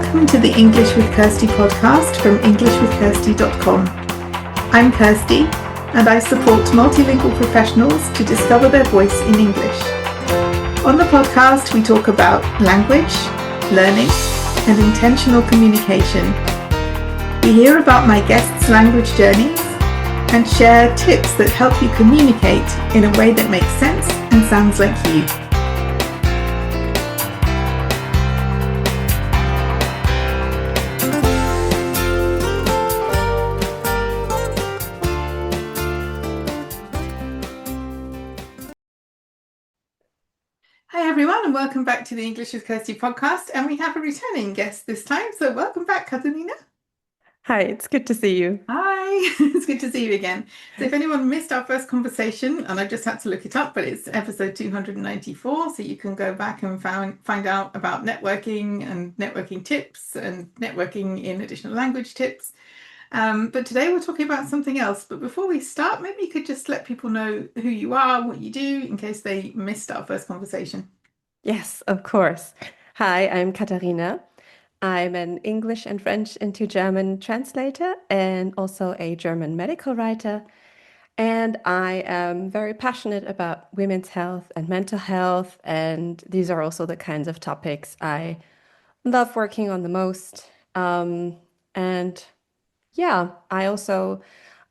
Welcome to the English with Kirsty podcast from EnglishWithKirsty.com. I'm Kirsty, and I support multilingual professionals to discover their voice in English. On the podcast, we talk about language, learning, and intentional communication. We hear about my guests' language journeys and share tips that help you communicate in a way that makes sense and sounds like you. Hi everyone, and welcome back to the English with Kirsty podcast. And we have a returning guest this time, so welcome back, Katharina. Hi, it's good to see you. Hi, it's good to see you again. So if anyone missed our first conversation, and I just had to look it up, but it's episode 294, so you can go back and find out about networking and networking tips and networking in additional language tips. But today we're talking about something else. But before we start, maybe you could just let people know who you are, what you do, in case they missed our first conversation. Yes, of course. Hi, I'm Katharina. I'm an English and French into German translator and also a German medical writer. And I am very passionate about women's health and mental health. And these are also the kinds of topics I love working on the most. And yeah, I also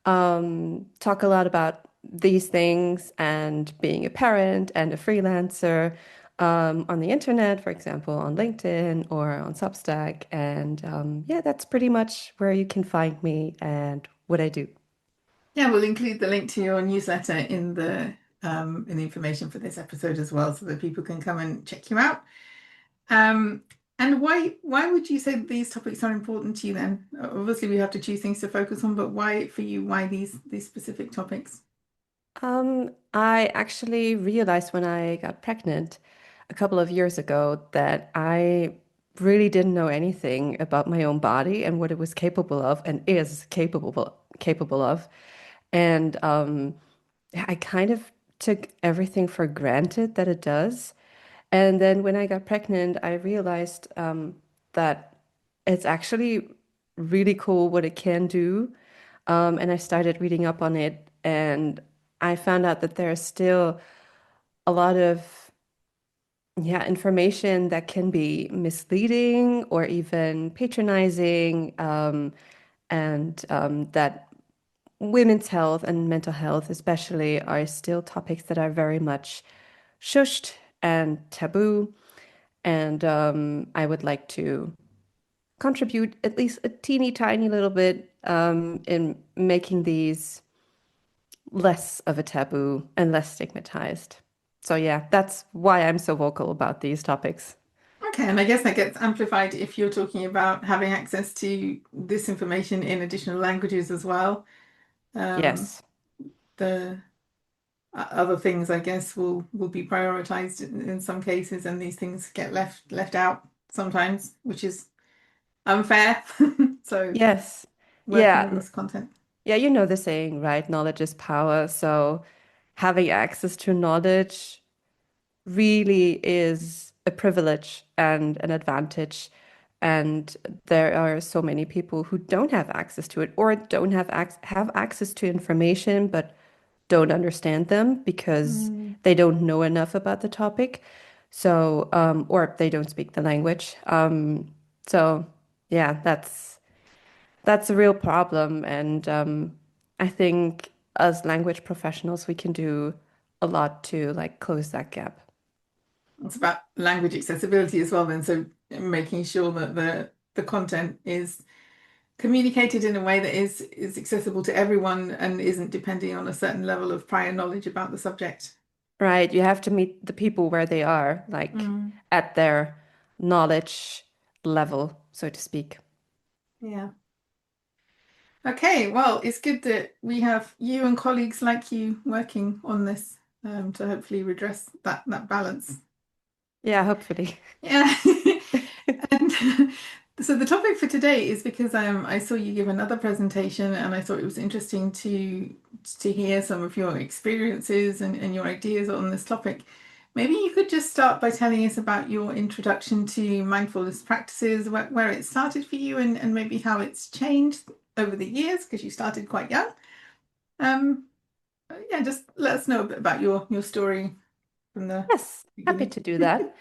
talk a lot about these things and being a parent and a freelancer on the internet, for example, on LinkedIn or on Substack. And yeah, that's pretty much where you can find me and what I do. Yeah, we'll include the link to your newsletter in the information for this episode as well, so that people can come and check you out. And why would you say that these topics are important to you then? Obviously, we have to choose things to focus on, but why for you? Why these specific topics? I actually realized when I got pregnant a couple of years ago that I really didn't know anything about my own body and what it was capable of and is capable of. And yeah, I kind of took everything for granted that it does. And then when I got pregnant, I realized that it's actually really cool what it can do. And I started reading up on it, and I found out that there's still a lot of information that can be misleading or even patronizing, and that women's health and mental health, especially, are still topics that are very much shushed and taboo. And I would like to contribute at least a teeny tiny little bit in making these less of a taboo and less stigmatized. So yeah, that's why I'm so vocal about these topics. Okay, and I guess that gets amplified if you're talking about having access to this information in additional languages as well. Um, Yes. the other things, I guess, will be prioritized in some cases, and these things get left out sometimes, which is unfair. So Yes. working Yeah. on this content. Yeah, you know the saying, right? Knowledge is power. So having access to knowledge really is a privilege and an advantage. And there are so many people who don't have access to it or don't have access to information, but don't understand them because Mm. they don't know enough about the topic. So, or they don't speak the language. So yeah, that's a real problem. And I think as language professionals, we can do a lot to like close that gap. It's about language accessibility as well, then. So making sure that the content is communicated in a way that is accessible to everyone and isn't depending on a certain level of prior knowledge about the subject. Right. You have to meet the people where they are, like Mm. at their knowledge level, so to speak. Yeah. Okay, well, it's good that we have you and colleagues like you working on this to hopefully redress that balance. Yeah, hopefully. Yeah. And so the topic for today is because I saw you give another presentation and I thought it was interesting to hear some of your experiences and your ideas on this topic, maybe you could just start by telling us about your introduction to mindfulness practices, where it started for you, and maybe how it's changed over the years because you started quite young. Um, yeah, just let us know a bit about your story from the Yes, happy beginning. to do that.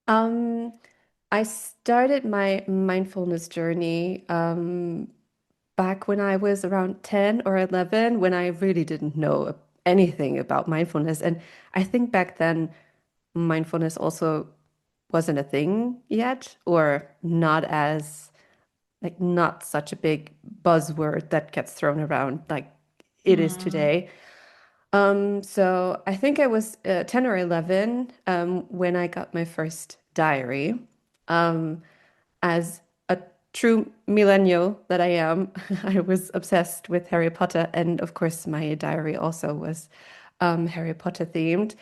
Um, I started my mindfulness journey back when I was around 10 or 11, when I really didn't know anything about mindfulness. And I think back then, mindfulness also wasn't a thing yet, or not as, like, not such a big buzzword that gets thrown around like it is Mm. today. So I think I was 10 or 11 when I got my first diary. Um, as a true millennial that I am, I was obsessed with Harry Potter, and of course, my diary also was Harry Potter themed.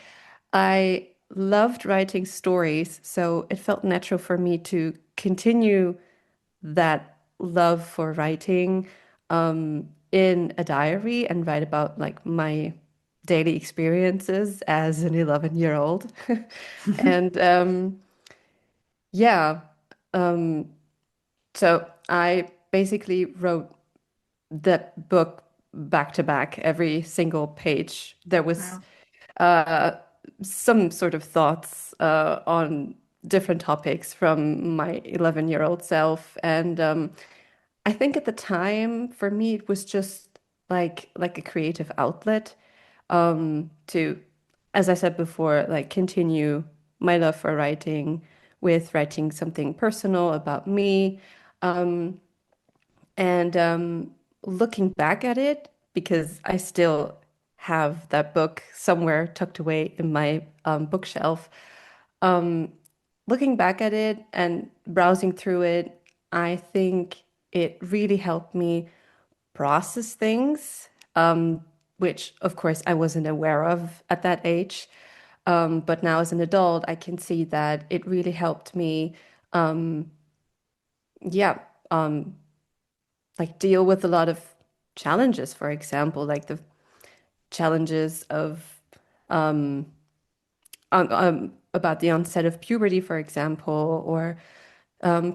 I loved writing stories, so it felt natural for me to continue that love for writing in a diary and write about like my daily experiences as an 11-year-old. And yeah, um, so I basically wrote that book back to back, every single page. There was Wow. uh, some sort of thoughts on different topics from my 11-year-old self. And I think at the time, for me, it was just like a creative outlet to, as I said before, like continue my love for writing with writing something personal about me. Um, and looking back at it, because I still have that book somewhere tucked away in my bookshelf, um, looking back at it and browsing through it, I think it really helped me process things, which of course I wasn't aware of at that age. But now as an adult, I can see that it really helped me, yeah, um, like deal with a lot of challenges, for example, like the challenges of about the onset of puberty, for example, or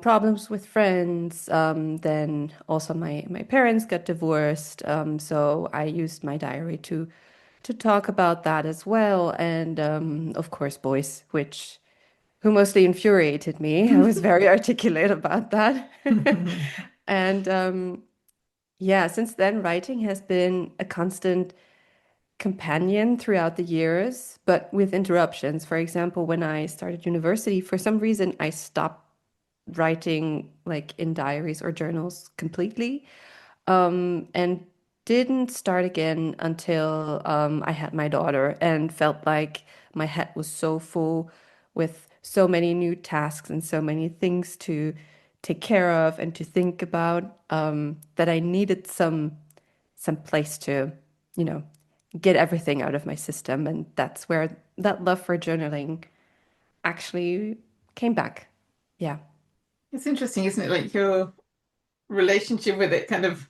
problems with friends. Then also my parents got divorced, so I used my diary to talk about that as well, and of course boys, which who mostly infuriated me. I was very articulate about that, and yeah, since then writing has been a constant companion throughout the years, but with interruptions. For example, when I started university, for some reason I stopped writing like in diaries or journals completely, and didn't start again until I had my daughter and felt like my head was so full with so many new tasks and so many things to take care of and to think about, that I needed some place to, you know, get everything out of my system. And that's where that love for journaling actually came back. Yeah. It's interesting, isn't it? Like your relationship with it kind of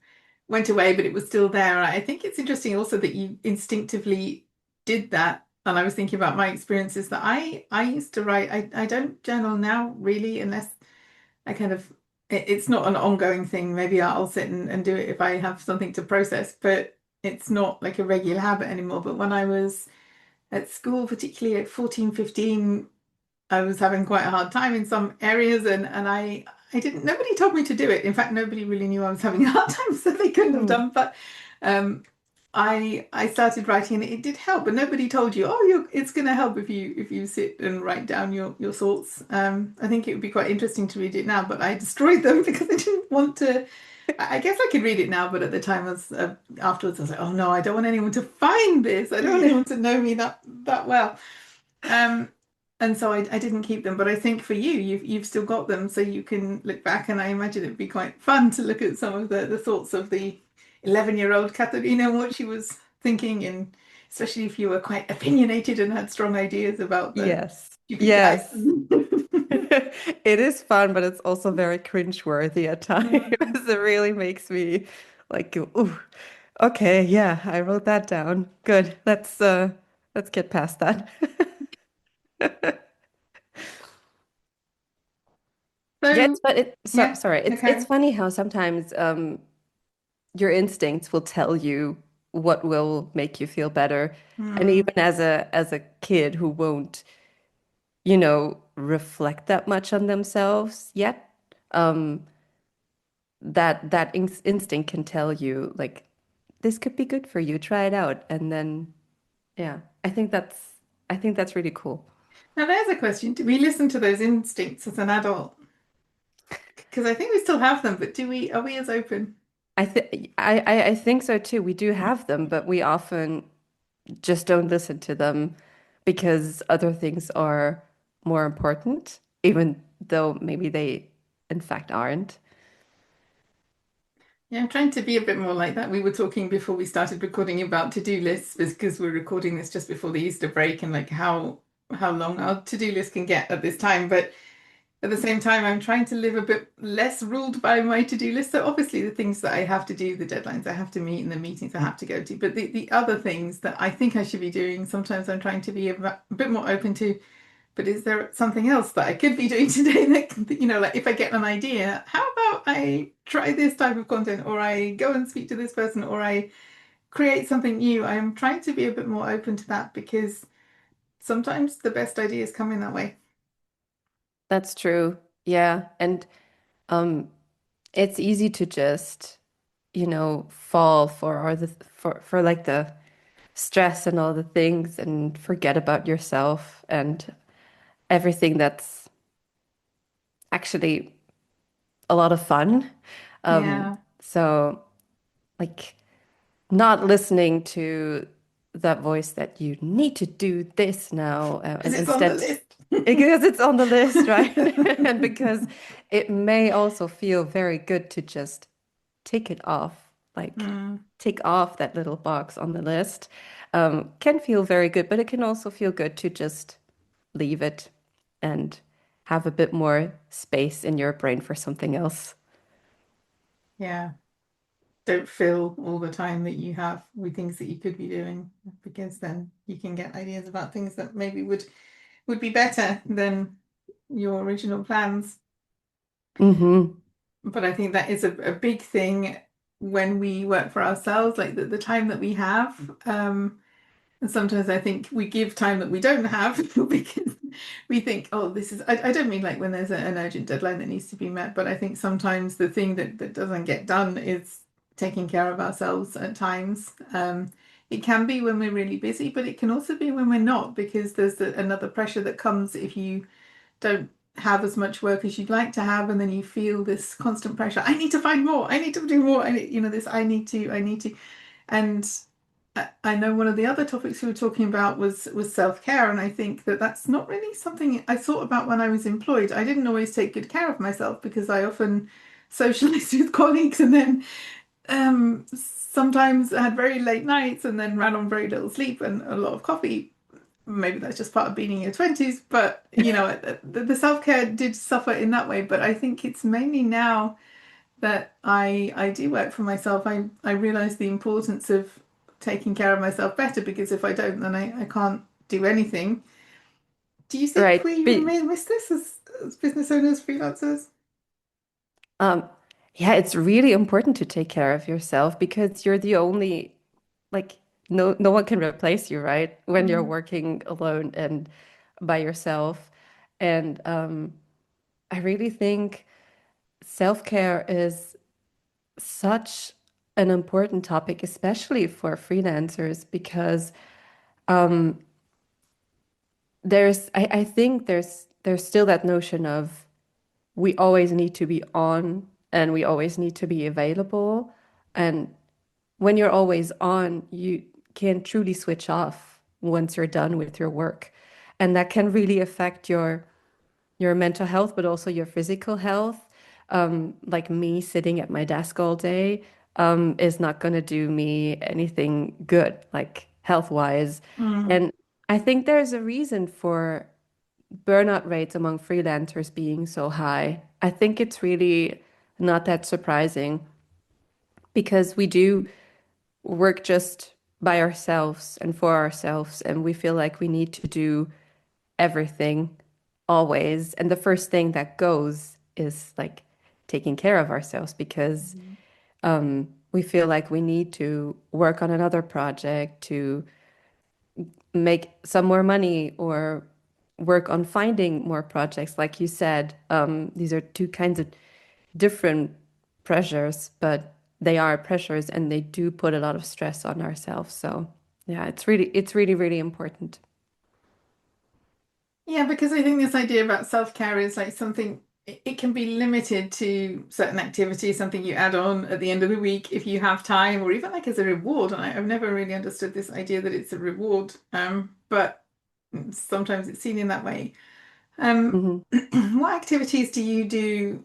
went away, but it was still there. I think it's interesting also that you instinctively did that. And I was thinking about my experiences that I used to write. I don't journal now really, unless I kind of it's not an ongoing thing. Maybe I'll sit and do it if I have something to process, but it's not like a regular habit anymore. But when I was at school, particularly at 14, 15, I was having quite a hard time in some areas and I didn't nobody told me to do it. In fact, nobody really knew I was having a hard time, so they couldn't have Mm. done. But um I started writing and it did help, but nobody told you, oh, it's going to help if you sit and write down your thoughts. I think it would be quite interesting to read it now, but I destroyed them because I didn't want to. I guess I could read it now, but at the time, I was afterwards, I was like, oh no, I don't want anyone to find this. I don't want Yeah. anyone to know me that well. Um, and so I didn't keep them, but I think for you, you've still got them, so you can look back, and I imagine it'd be quite fun to look at some of the thoughts of the 11-year-old Katharina and what she was thinking, and especially if you were quite opinionated and had strong ideas about the Yes. stupid guy. Yes. It is fun, but it's also very cringe-worthy at times. It really makes me like go, ooh, okay, yeah, I wrote that down. Good. Let's get past that. Yes, So but yeah, sorry. It's okay. funny how sometimes your instincts will tell you what will make you feel better. And Hmm. even as a kid who won't, reflect that much on themselves yet, um, that instinct can tell you like this could be good for you. Try it out, and then yeah, I think that's really cool. Now there's a question. Do we listen to those instincts as an adult? Because I think we still have them, but are we as open? I think so too. We do have them, but we often just don't listen to them because other things are more important, even though maybe they in fact aren't. Yeah, I'm trying to be a bit more like that. We were talking before we started recording about to-do lists because we're recording this just before the Easter break and like how long our to-do list can get at this time. But at the same time, I'm trying to live a bit less ruled by my to-do list. So obviously the things that I have to do, the deadlines I have to meet and the meetings I have to go to, but the other things that I think I should be doing, sometimes I'm trying to be a bit more open to, but is there something else that I could be doing today that, like if I get an idea, how about I try this type of content or I go and speak to this person or I create something new? I'm trying to be a bit more open to that because sometimes the best ideas come in that way. That's true. Yeah. And um it's easy to just, fall for or the for like the stress and all the things and forget about yourself and everything that's actually a lot of fun. Yeah, So like not listening to that voice that you need to do this now, because and it's on the instead list. because it's on the list, right? And because it may also feel very good to just tick it off, like Mm, tick off that little box on the list. Can feel very good, but it can also feel good to just leave it and have a bit more space in your brain for something else. yeah. Don't fill all the time that you have with things that you could be doing because then you can get ideas about things that maybe would be better than your original plans. Hmm. But I think that is a big thing when we work for ourselves, like the time that we have. And sometimes I think we give time that we don't have because we think, oh, I don't mean like when there's an urgent deadline that needs to be met, but I think sometimes the thing that doesn't get done is taking care of ourselves at times. It can be when we're really busy, but it can also be when we're not, because there's another pressure that comes if you don't have as much work as you'd like to have, and then you feel this constant pressure. I need to find more. I need to do more. This I need to. And I know one of the other topics we were talking about was self-care, and I think that that's not really something I thought about when I was employed. I didn't always take good care of myself because I often socialized with colleagues and then sometimes had very late nights and then ran on very little sleep and a lot of coffee. Maybe that's just part of being in your 20s, but the self-care did suffer in that way. But I think it's mainly now that I do work for myself, I realize the importance of taking care of myself better because if I don't, then I can't do anything. Do you think Right. we may miss this as business owners, freelancers? Um, yeah, it's really important to take care of yourself because you're the only, like, no one can replace you, right? When you're Mm, working alone and by yourself. And I really think self-care is such an important topic, especially for freelancers, because um, I think there's still that notion of we always need to be on and we always need to be available. And when you're always on, you can truly switch off once you're done with your work. And that can really affect your mental health, but also your physical health. Like me sitting at my desk all day, is not going to do me anything good, like health wise. mm, And I think there's a reason for burnout rates among freelancers being so high. I think it's really not that surprising because we do work just by ourselves and for ourselves, and we feel like we need to do everything always. And the first thing that goes is like taking care of ourselves because we feel like we need to work on another project to make some more money or work on finding more projects. Like you said, these are two kinds of different pressures, but they are pressures and they do put a lot of stress on ourselves. So yeah, really important. Yeah, because I think this idea about self-care is like something, it can be limited to certain activities, something you add on at the end of the week if you have time, or even like as a reward. And I've never really understood this idea that it's a reward, but sometimes it's seen in that way. Um, Hmm. what activities do you do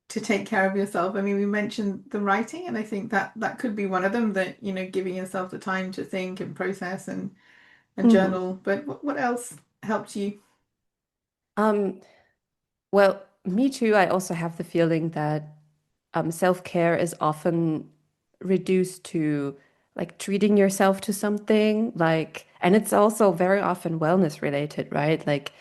to take care of yourself? I mean, we mentioned the writing, and I think that that could be one of them, that, giving yourself the time to think and process and Hmm. journal. But what else helped you? Um, well, me too. I also have the feeling that self-care is often reduced to like treating yourself to something like, and it's also very often wellness related, right? Like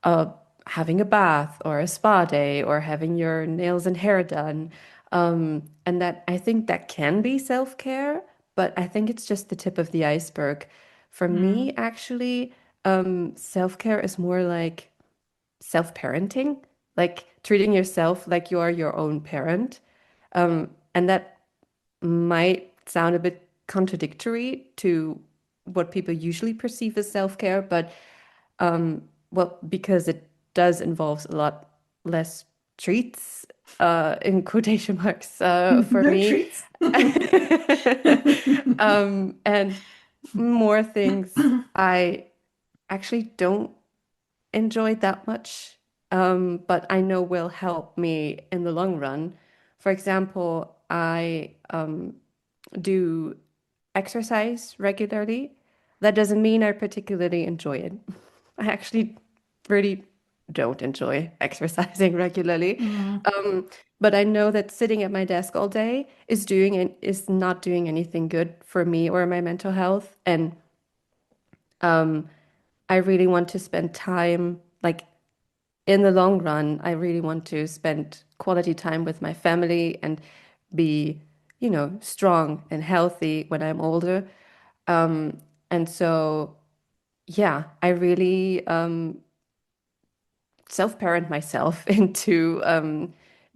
uh, having a bath or a spa day or having your nails and hair done. And that I think that can be self-care, but I think it's just the tip of the iceberg. For me, Mm. actually, self-care is more like self-parenting, like treating yourself like you are your own parent. And that might sound a bit contradictory to what people usually perceive as self-care, but well, because it does involve a lot less treats, in quotation marks, for No me. treats. Mm. And more things I actually don't enjoy that much, but I know will help me in the long run. For example, I do exercise regularly. That doesn't mean I particularly enjoy it. I actually really don't enjoy exercising regularly. Um, but I know that sitting at my desk all day is not doing anything good for me or my mental health. And I really want to spend time, like in the long run, I really want to spend quality time with my family and be, strong and healthy when I'm older. And so, yeah, I really self-parent myself into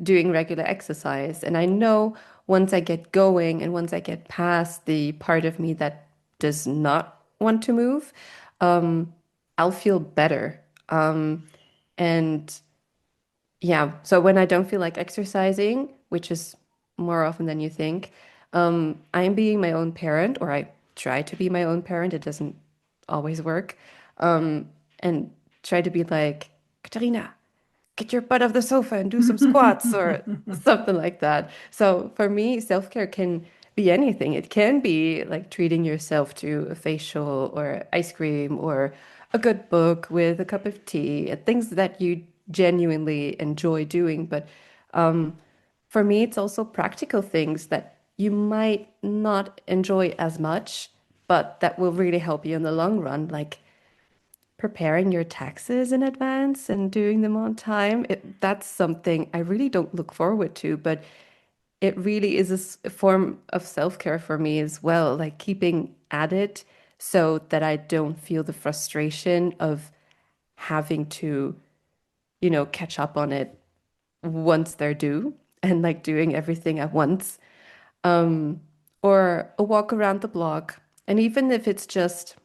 doing regular exercise. And I know once I get going and once I get past the part of me that does not want to move, I'll feel better. And yeah, so when I don't feel like exercising, which is more often than you think, I'm being my own parent, or I try to be my own parent. It doesn't always work. And try to be like, Katharina, get your butt off the sofa and do some squats or something like that. So for me, self-care can be anything. It can be like treating yourself to a facial or ice cream or a good book with a cup of tea, things that you genuinely enjoy doing. But for me, it's also practical things that you might not enjoy as much, but that will really help you in the long run, like preparing your taxes in advance and doing them on time. That's something I really don't look forward to, but it really is a form of self-care for me as well, like keeping at it so that I don't feel the frustration of having to, catch up on it once they're due and like doing everything at once. Or a walk around the block. And even if it's just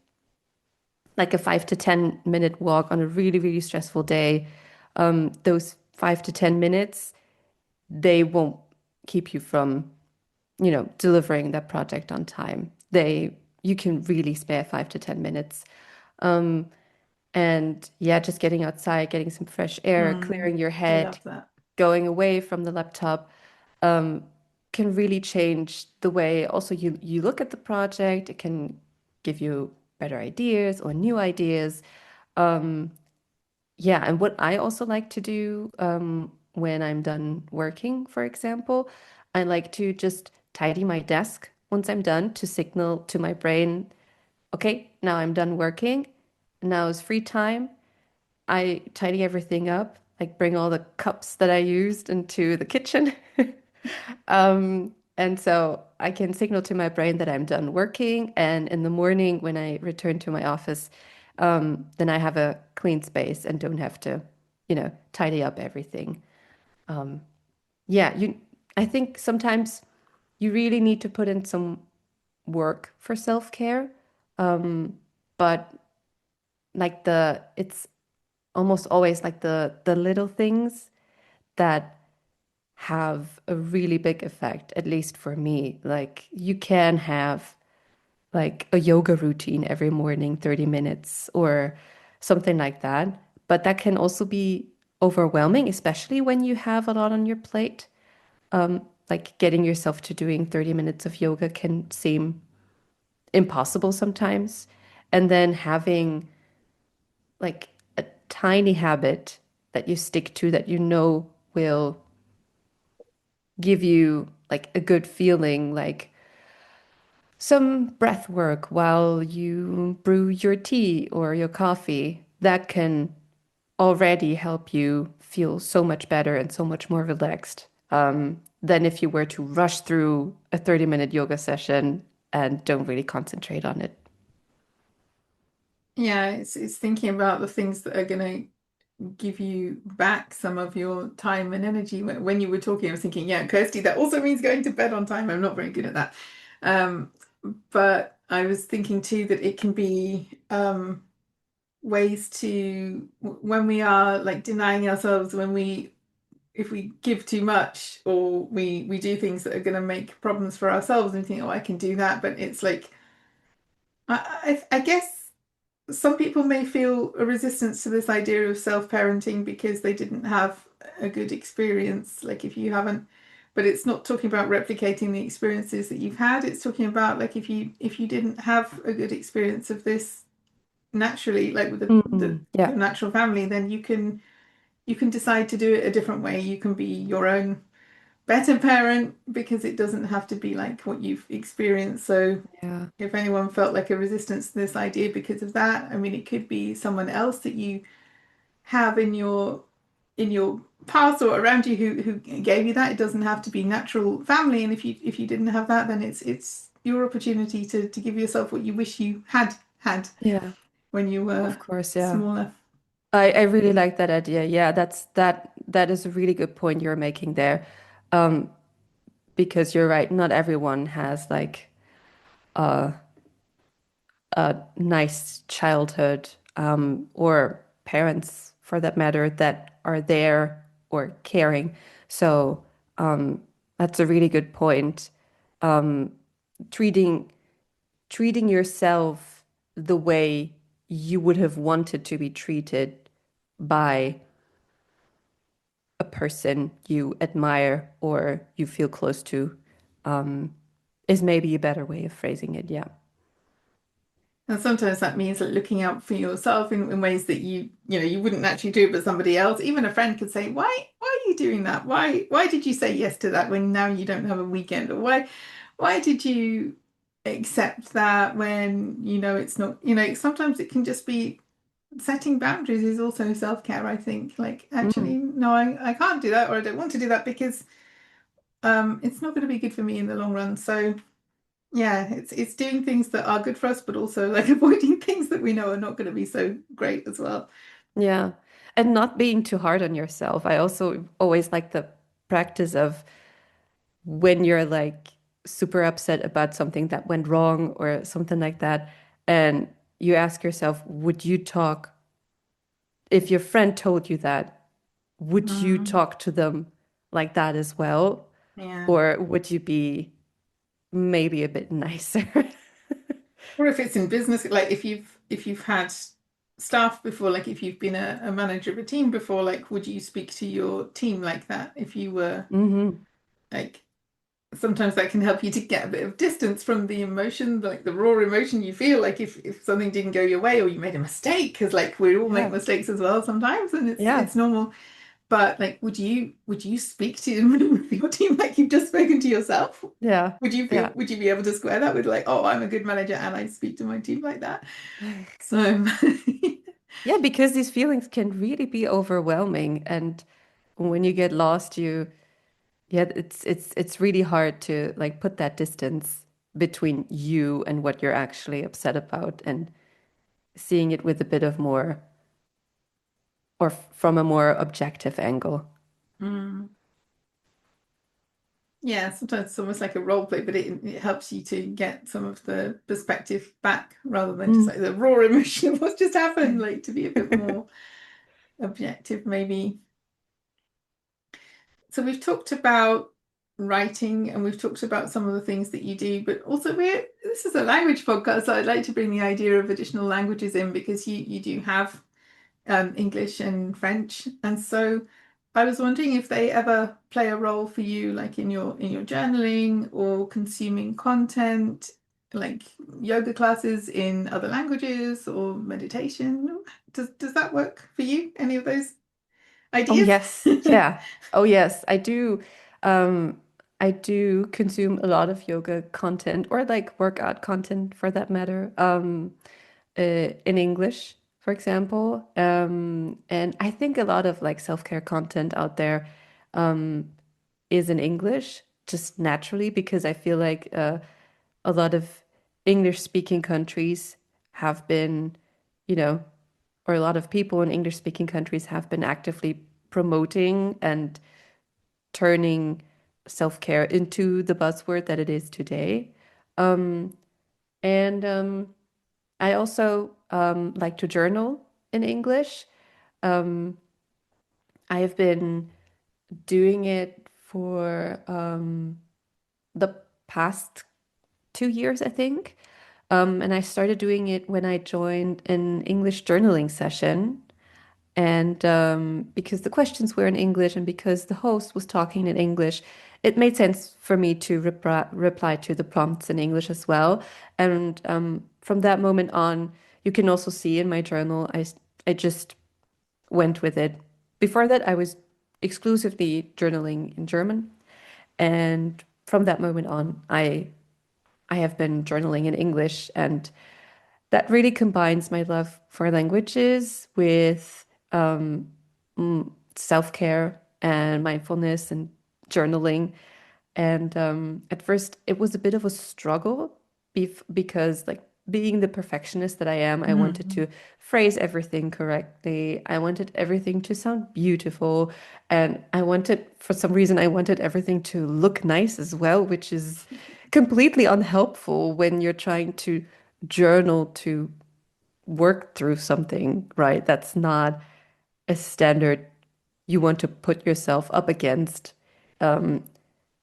like a 5 to 10 minute walk on a really stressful day, those 5 to 10 minutes, they won't keep you from, delivering that project on time. You can really spare 5 to 10 minutes. And yeah, just getting outside, getting some fresh air, Mm, clearing your I head, love that. going away from the laptop, um, can really change the way also you look at the project. It can give you better ideas or new ideas. Yeah, and what I also like to do when I'm done working, for example, I like to just tidy my desk once I'm done to signal to my brain, okay, now I'm done working. Now it's free time. I tidy everything up, like bring all the cups that I used into the kitchen. And so I can signal to my brain that I'm done working. And in the morning, when I return to my office, then I have a clean space and don't have to, tidy up everything. Yeah, I think sometimes you really need to put in some work for self-care. But like it's almost always like the little things that have a really big effect, at least for me. Like you can have like a yoga routine every morning, 30 minutes or something like that. But that can also be overwhelming, especially when you have a lot on your plate. Like getting yourself to doing 30 minutes of yoga can seem impossible sometimes. And then having like a tiny habit that you stick to that you know will give you like a good feeling, like some breath work while you brew your tea or your coffee, that can already help you feel so much better and so much more relaxed than if you were to rush through a 30-minute yoga session and don't really concentrate on it. Yeah, it's thinking about the things that are going to give you back some of your time and energy. When you were talking, I was thinking, yeah, Kirsty, that also means going to bed on time. I'm not very good at that. Um, but I was thinking too that it can be ways to when we are like denying ourselves, when we if we give too much or we do things that are going to make problems for ourselves and think, oh, I can do that, but it's like I guess some people may feel a resistance to this idea of self-parenting because they didn't have a good experience. Like if you haven't, but it's not talking about replicating the experiences that you've had. It's talking about like if you didn't have a good experience of this naturally, like with Yeah, your natural family, then you can decide to do it a different way. You can be your own better parent because it doesn't have to be like what you've experienced. So yeah, if anyone felt like a resistance to this idea because of that, I mean, it could be someone else that you have in your past or around you who gave you that. It doesn't have to be natural family. And if you didn't have that, then it's your opportunity to give yourself what you wish you had yeah, when you were of course, yeah. smaller. I really like that idea. Yeah, that is a really good point you're making there. Um, because you're right, not everyone has like a a nice childhood, or parents for that matter that are there or caring. So that's a really good point. Um, treating treating yourself the way you would have wanted to be treated by a person you admire or you feel close to, um, is maybe a better way of phrasing it. Yeah. And sometimes that means like looking out for yourself in ways that you wouldn't naturally do, but somebody else, even a friend could say, why are you doing that? Why did you say yes to that when now you don't have a weekend? Or why did you accept that when you know it's not, sometimes it can just be setting boundaries is also self-care, I think. Like actually, Mm, no, I can't do that or I don't want to do that because it's not going to be good for me in the long run. So yeah, it's doing things that are good for us, but also like avoiding things that we know are not going to be so great as well. yeah. And not being too hard on yourself. I also always like the practice of when you're like super upset about something that went wrong or something like that, and you ask yourself, would you talk, if your friend told you that, would you Mm, talk to them like that as well? yeah. Or would you be maybe a bit nicer? Or if it's in business, like if you've had staff before, like if you've been a manager of a team before, like would you speak to your team like that if you were Hmm. like sometimes that can help you to get a bit of distance from the emotion, like the raw emotion you feel, like if something didn't go your way or you made a mistake, because like we all make Yeah. mistakes as well sometimes, and it's Yeah. normal. But like, would you speak to your team like you've just spoken to yourself? Yeah. Yeah. Would you be able to square that with like, oh, I'm a good manager and I speak to my team like that? So Yeah, because these feelings can really be overwhelming. And when you get lost, yeah, it's really hard to like put that distance between you and what you're actually upset about and seeing it with a bit of more or from a more objective angle. mm, yeah, sometimes it's almost like a role play, but it helps you to get some of the perspective back rather than just Mm. like the raw emotion of what's just happened, like to be a bit more objective, maybe. So we've talked about writing and we've talked about some of the things that you do, but also this is a language podcast, so I'd like to bring the idea of additional languages in because you do have English and French. And so I was wondering if they ever play a role for you, like in your journaling or consuming content, like yoga classes in other languages or meditation. Does that work for you? Any of those Oh ideas? yes, yeah. Oh yes, I do. Um, I do consume a lot of yoga content or like workout content for that matter. In English, for example. And I think a lot of like self-care content out there um, is in English just naturally because I feel like a lot of English-speaking countries have been, you know, or a lot of people in English-speaking countries have been actively promoting and turning self-care into the buzzword that it is today. Um, and I also like to journal in English. Um, I have been doing it for the past 2 years, I think. And I started doing it when I joined an English journaling session. And because the questions were in English and because the host was talking in English, it made sense for me to reply to the prompts in English as well. And from that moment on, you can also see in my journal, I just went with it. Before that, I was exclusively journaling in German. And from that moment on, I have been journaling in English. And that really combines my love for languages with self-care and mindfulness and journaling. And at first, it was a bit of a struggle because, like, being the perfectionist that I am, I wanted to Mhm. phrase everything correctly. I wanted everything to sound beautiful. And for some reason, I wanted everything to look nice as well, which is completely unhelpful when you're trying to journal to work through something, right? That's not a standard you want to put yourself up against. Um,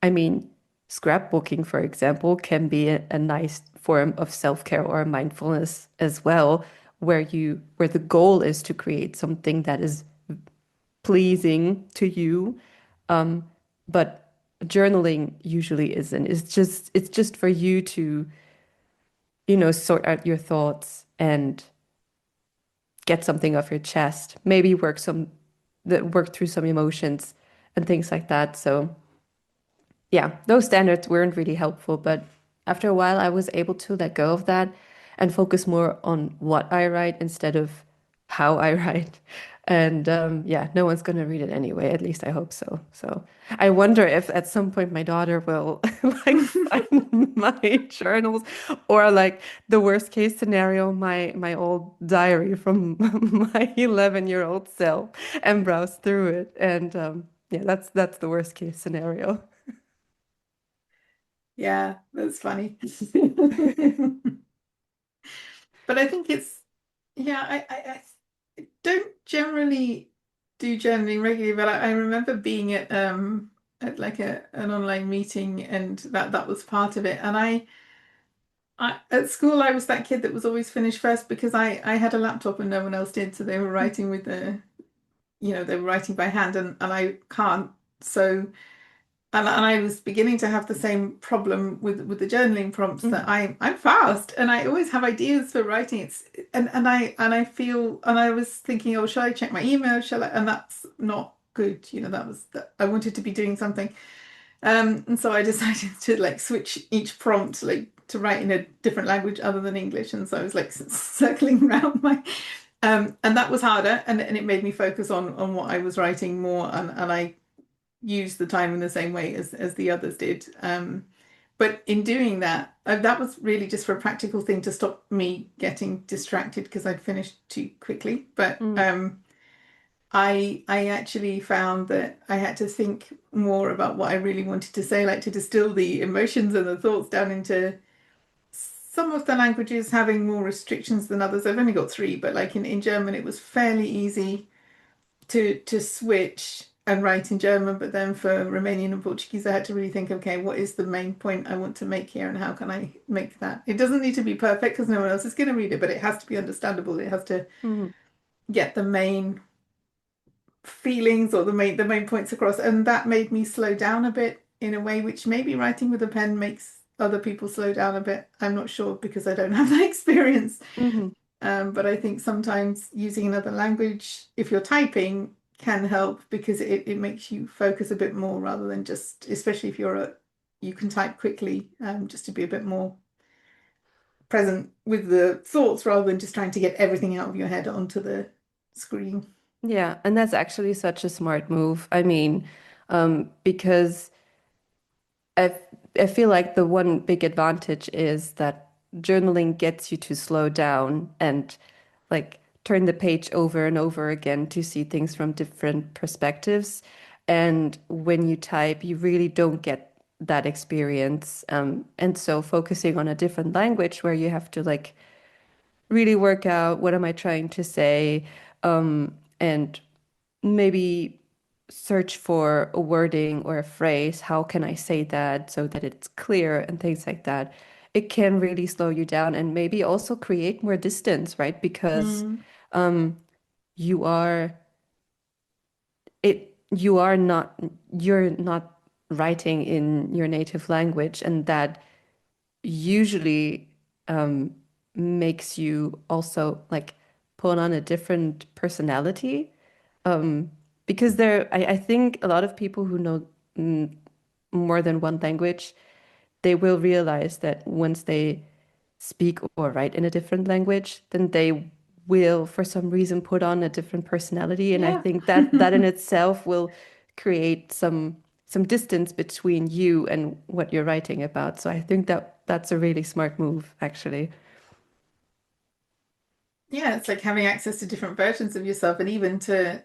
I mean, scrapbooking, for example, can be a nice form of self-care or mindfulness as well, where the goal is to create something that is pleasing to you. But journaling usually isn't. It's just for you to, sort out your thoughts and get something off your chest, maybe work through some emotions and things like that. So yeah, those standards weren't really helpful, but after a while I was able to let go of that and focus more on what I write instead of how I write. And yeah, no one's gonna read it anyway, at least I hope so. So I wonder if at some point my daughter will like find my journals or like the worst case scenario, my old diary from my 11-year-old self and browse through it. And yeah, that's the worst case scenario. Yeah, that's funny. But I think it's, yeah, I don't generally do journaling regularly, but I remember being at like an online meeting and that was part of it. And I at school I was that kid that was always finished first because I had a laptop and no one else did, so they were writing with they were writing by hand and I can't. So and I was beginning to have the same problem with the journaling prompts that Mm. I'm fast and I always have ideas for writing. And I feel and I was thinking, oh, shall I check my email? Shall I? And that's not. good. I wanted to be doing something. And so I decided to like switch each prompt like to write in a different language other than English. And so I was like circling around my and that was harder and it made me focus on what I was writing more and I used the time in the same way as the others did. But in doing that, that was really just for a practical thing to stop me getting distracted because I'd finished too quickly. But Mm. I actually found that I had to think more about what I really wanted to say, like to distill the emotions and the thoughts down into some of the languages having more restrictions than others. I've only got three, but like in German, it was fairly easy to switch and write in German, but then for Romanian and Portuguese, I had to really think, okay, what is the main point I want to make here, and how can I make that? It doesn't need to be perfect because no one else is going to read it, but it has to be understandable. It has to Mhm. get the main feelings or the main points across, and that made me slow down a bit in a way which maybe writing with a pen makes other people slow down a bit. I'm not sure because I don't have that experience. Mhm. But I think sometimes using another language, if you're typing, can help because it makes you focus a bit more rather than just, especially if you can type quickly, just to be a bit more present with the thoughts rather than just trying to get everything out of your head onto the screen. Yeah, and that's actually such a smart move. I mean, because I I feel like the one big advantage is that journaling gets you to slow down and like turn the page over and over again to see things from different perspectives. And when you type, you really don't get that experience. And so focusing on a different language where you have to like really work out what am I trying to say, and maybe search for a wording or a phrase. How can I say that so that it's clear and things like that? It can really slow you down and maybe also create more distance, right? Because Mm, you are you are not you're not writing in your native language, and that usually um, makes you also like put on a different personality. Um, because I think a lot of people who know mm, more than one language, they will realize that once they speak or write in a different language, then they will, for some reason, put on a different personality. And I yeah. think that that in itself will create some distance between you and what you're writing about. So I think that that's a really smart move, actually. Yeah, it's like having access to different versions of yourself and even to,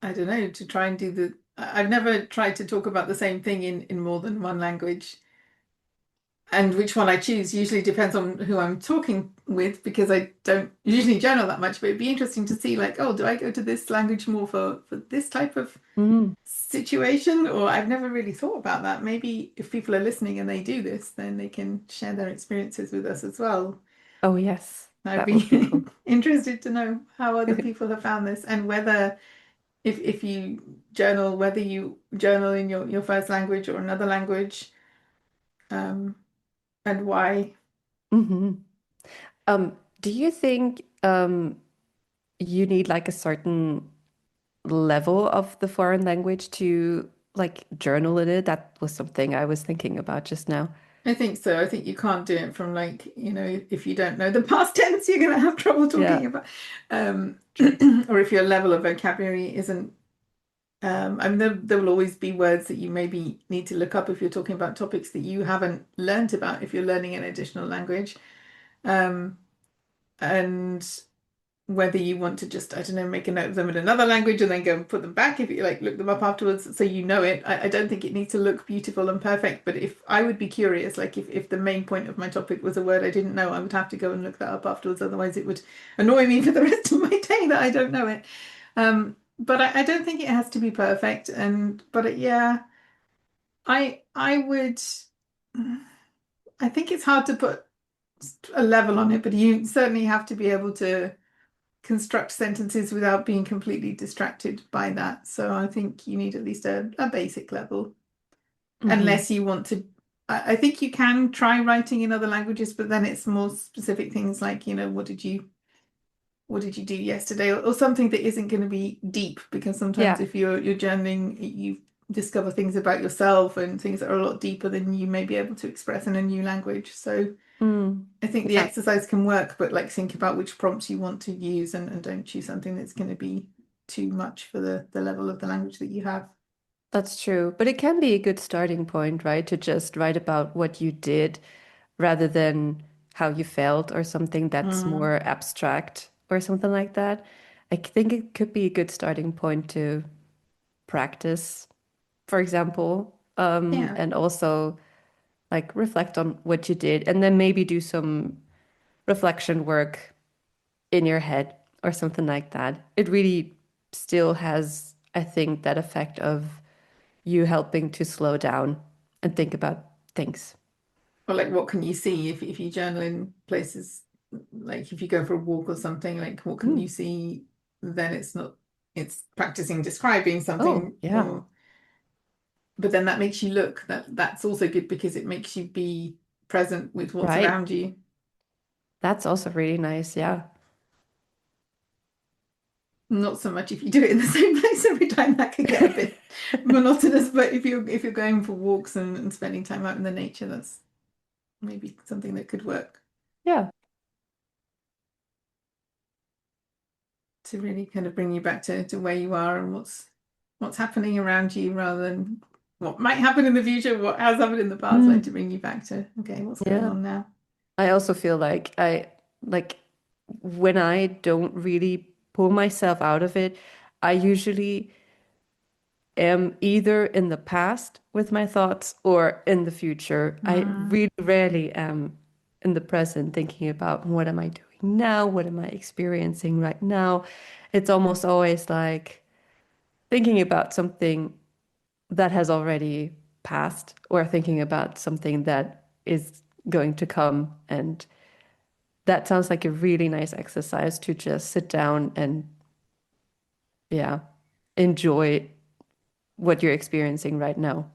I don't know, to try and do I've never tried to talk about the same thing in more than one language. And which one I choose usually depends on who I'm talking with because I don't usually journal that much, but it'd be interesting to see like, oh, do I go to this language more for this type of Mm. situation? Or I've never really thought about that. Maybe if people are listening and they do this, then they can share their experiences with us as well. Oh, yes, I'd that would be be cool. interested to know how other people have found this and whether if you journal, whether you journal in your first language or another language, um, and why. Hmm. Do you think you need like a certain level of the foreign language to like journal in it? That was something I was thinking about just now. I think so. I think you can't do it from like, if you don't know the past tense, you're going to have trouble Yeah, talking about, um, true. or if your level of vocabulary isn't, I mean, there will always be words that you maybe need to look up if you're talking about topics that you haven't learnt about if you're learning an additional language. Um, and whether you want to just, I don't know, make a note of them in another language and then go and put them back if you like look them up afterwards so you know it. I don't think it needs to look beautiful and perfect, but if I would be curious, like if the main point of my topic was a word I didn't know, I would have to go and look that up afterwards. Otherwise it would annoy me for the rest of my day that I don't know it. But I don't think it has to be perfect. Yeah, I would, I think it's hard to put a level on it, but you certainly have to be able to construct sentences without being completely distracted by that. So I think you need at least a basic level, Hmm. unless you want to. I think you can try writing in other languages, but then it's more specific things like, what did you do yesterday, or something that isn't going to be deep, because sometimes Yeah. if you're journaling, you discover things about yourself and things that are a lot deeper than you may be able to express in a new language. So Mm. I think the Yeah, exercise can work, but like think about which prompts you want to use, and don't choose something that's going to be too much for the level of the language that you have. that's true. But it can be a good starting point, right? To just write about what you did rather than how you felt or something that's Mm, more abstract or something like that. I think it could be a good starting point to practice, for example, yeah. and also like reflect on what you did and then maybe do some reflection work in your head or something like that. It really still has, I think, that effect of you helping to slow down and think about things. Or like what can you see if you journal in places, like if you go for a walk or something, like what can you Mm. see? Then it's not, it's practicing describing Oh, something, yeah, or but then that makes you look. That's also good because it makes you be present with what's right. around you. That's also really nice. Yeah. Not so much if you do it in the same place every time, that can get a bit monotonous. But if you're going for walks and spending time out in the nature, that's maybe something that could work Yeah. to really kind of bring you back to where you are and what's happening around you, rather than what might happen in the future, what has happened in the past, like to Mm. bring you back to, okay, what's going Yeah. on now? I also feel like like when I don't really pull myself out of it, I usually am either in the past with my thoughts or in the future. I Mm. really rarely am in the present thinking about what am I doing now? What am I experiencing right now? It's almost always like thinking about something that has already passed or thinking about something that is going to come. And that sounds like a really nice exercise to just sit down and, yeah, enjoy what you're experiencing right now.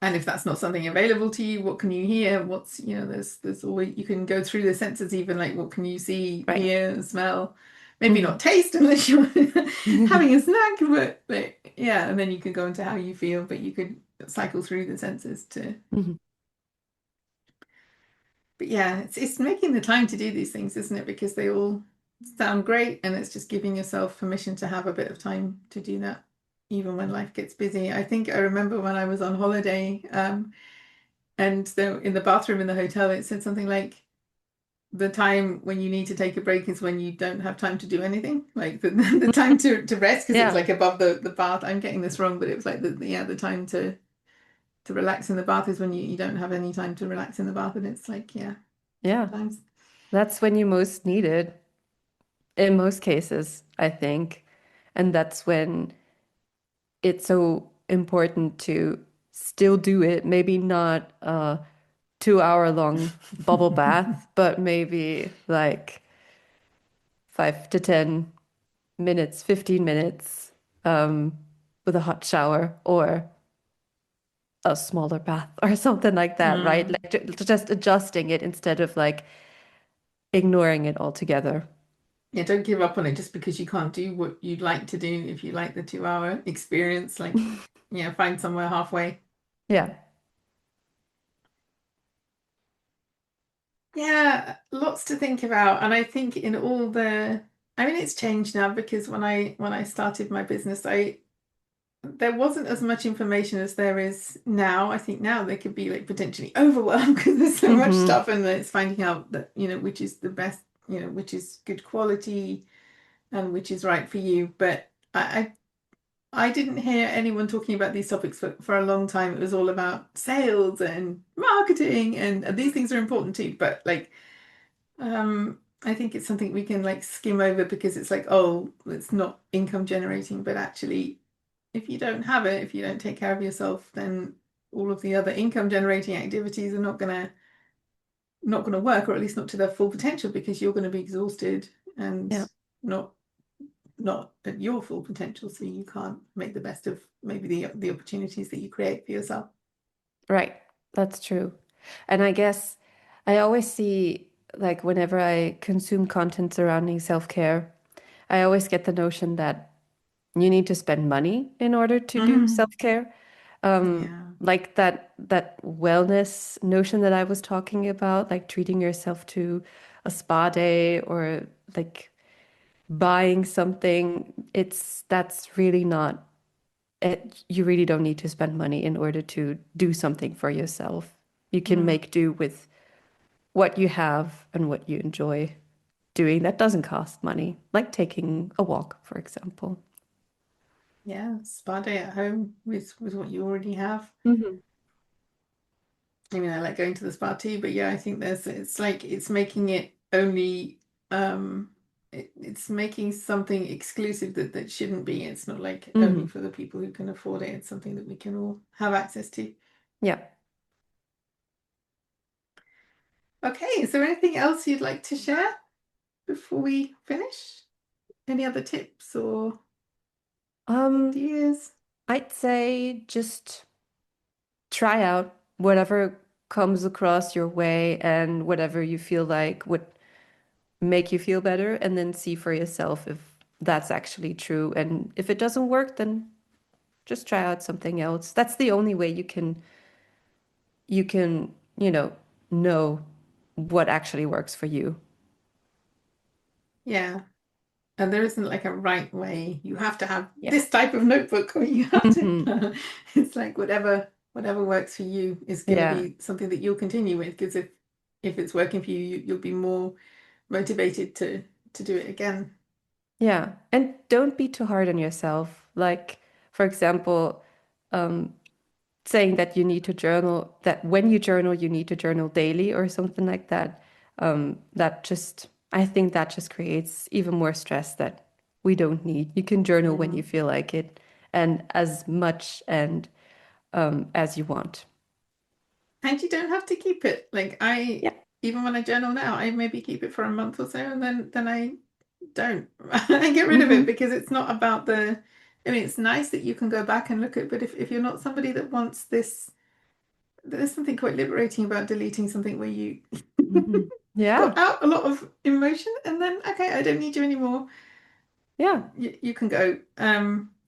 And if that's not something available to you, what can you hear? There's always, you can go through the senses, even like what can you see, Right. hear, smell? Maybe not Mhm. taste unless you're having a snack, but yeah, and then you could go into how you feel, but you could cycle through the senses to. Mhm. But yeah, it's making the time to do these things, isn't it? Because they all sound great, and it's just giving yourself permission to have a bit of time to do that, even when life gets busy. I think I remember when I was on holiday, and in the bathroom in the hotel, it said something like the time when you need to take a break is when you don't have time to do anything, like the time to rest, because it was Yeah, like above the bath. I'm getting this wrong, but it was like the time to relax in the bath is when you don't have any time to relax in the bath, and it's like, yeah, yeah. sometimes. That's when you most need it in most cases, I think. And that's when it's so important to still do it. Maybe not a 2 hour long bubble bath, but maybe like 5 to 10 minutes, 15 minutes with a hot shower or a smaller bath or something like that, right? Mm. Like just adjusting it instead of like ignoring it altogether. Yeah, don't give up on it just because you can't do what you'd like to do. If you like the 2 hour experience, like, yeah, find somewhere halfway. Yeah. Yeah, lots to think about. And I think in all I mean, it's changed now, because when I started my business, I there wasn't as much information as there is now. I think now they could be like potentially overwhelmed because there's so much Hmm. stuff, and it's finding out that, which is the best, which is good quality and which is right for you. But I didn't hear anyone talking about these topics for a long time. It was all about sales and marketing, and these things are important too. But like, I think it's something we can like skim over, because it's like, oh, it's not income generating, but actually, if you don't have it, if you don't take care of yourself, then all of the other income generating activities are not gonna work, or at least not to their full potential, because you're going to be exhausted and Yeah. not not at your full potential, so you can't make the best of maybe the opportunities that you create for yourself. Right. That's true. And I guess I always see. like whenever I consume content surrounding self-care, I always get the notion that you need to spend money in order to do Mhm. self-care. Yeah. Like that wellness notion that I was talking about, like treating yourself to a spa day or like buying something, that's really not it. You really don't need to spend money in order to do something for yourself. You can Mm. make do with what you have and what you enjoy doing that doesn't cost money, like taking a walk, for example. Yeah, spa day at home with what you already have. Hmm. I mean, I like going to the spa too, but yeah, I think it's like it's making it only it's making something exclusive that shouldn't be. It's not like only Hmm. for the people who can afford it. It's something that we can all have access to. Yeah. Okay, is there anything else you'd like to share before we finish? Any other tips or Um, ideas? I'd say just try out whatever comes across your way and whatever you feel like would make you feel better, and then see for yourself if that's actually true. And if it doesn't work, then just try out something else. That's the only way you can, know what actually works for you. Yeah. And there isn't like a right way. You have to have Yeah. this type of notebook, or you have Hmm. to. It's like whatever works for you is going to Yeah. be something that you'll continue with. Because if it's working for you, you'll be more motivated to do it again. Yeah. And don't be too hard on yourself. Like, for example, um, saying that you need to journal, that when you journal, you need to journal daily or something like that. I think that just creates even more stress that we don't need. You can journal when you Mm. feel like it and as much and as you want. And you don't have to keep it. Like I, Yeah. even when I journal now, I maybe keep it for a month or so, and then I don't. I get rid of it Hmm. because it's not about the. I mean, it's nice that you can go back and look at, but if you're not somebody that wants this, there's something quite liberating about deleting something where you Hmm. got Yeah. out a lot of emotion and then, okay, I don't need you anymore. Yeah. You can go.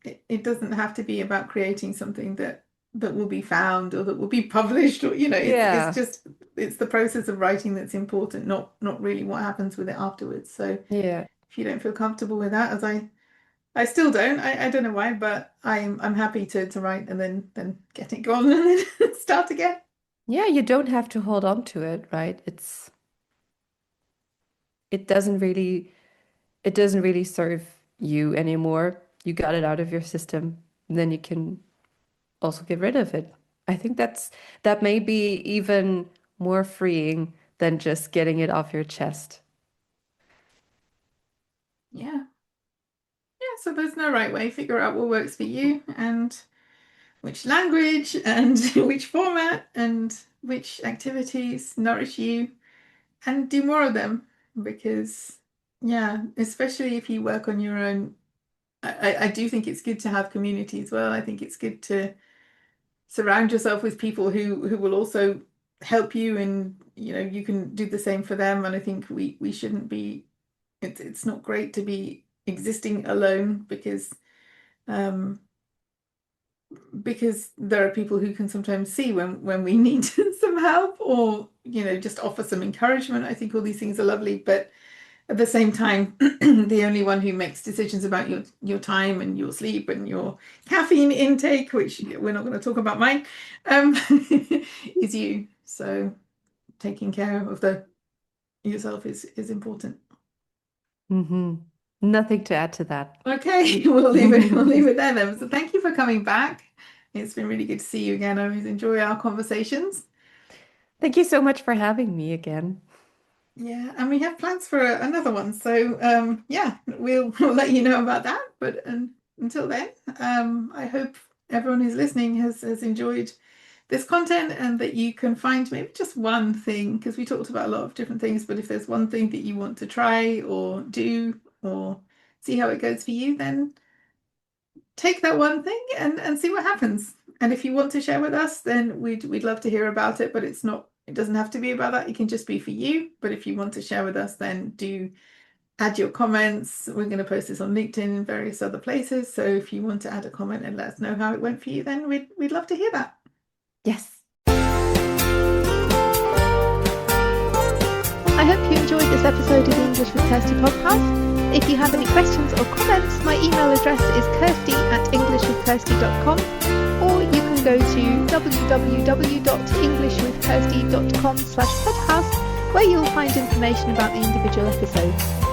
It doesn't have to be about creating something that will be found or that will be published, or it's Yeah. just it's the process of writing that's important, not really what happens with it afterwards. So Yeah. if you don't feel comfortable with that, as I still don't. I don't know why, but I'm happy to write and then get it gone and then start again. Yeah, you don't have to hold on to it, right? It doesn't really it doesn't really serve you anymore. You got it out of your system, then you can also get rid of it. I think that may be even more freeing than just getting it off your chest. Yeah. Yeah, so there's no right way. Figure out what works for you and which language and which format and which activities nourish you and do more of them because yeah, especially if you work on your own, I do think it's good to have community as well. I think it's good to surround yourself with people who will also help you and you can do the same for them. And I think we shouldn't be it's not great to be existing alone um because there are people who can sometimes see when we need some help or just offer some encouragement. I think all these things are lovely, but at the same time the only one who makes decisions about your time and your sleep and your caffeine intake, which we're not going to talk about mine, um, is you. So taking care of the yourself is important. Hmm. Nothing to add to that. Okay, we'll leave it there then. So thank you for coming back. It's been really good to see you again. I always enjoy our conversations. Thank you so much for having me again. Yeah, and we have plans for another one. So yeah, we'll let you know about that. But until then, I hope everyone who's listening has enjoyed this content and that you can find maybe just one thing, because we talked about a lot of different things, but if there's one thing that you want to try or do or see how it goes for you, then take that one thing and see what happens. And if you want to share with us, then we'd love to hear about it, but it's not It doesn't have to be about that. It can just be for you. But if you want to share with us, then do add your comments. We're going to post this on LinkedIn and various other places. So if you want to add a comment and let us know how it went for you, then we'd love to hear that. Yes. I hope you enjoyed this episode of the English with Kirsty podcast. If you have any questions or comments, my email address is kirsty@englishwithkirsty.com, or you can go to www.englishwithkirsty.com/podcast, where you'll find information about the individual episodes.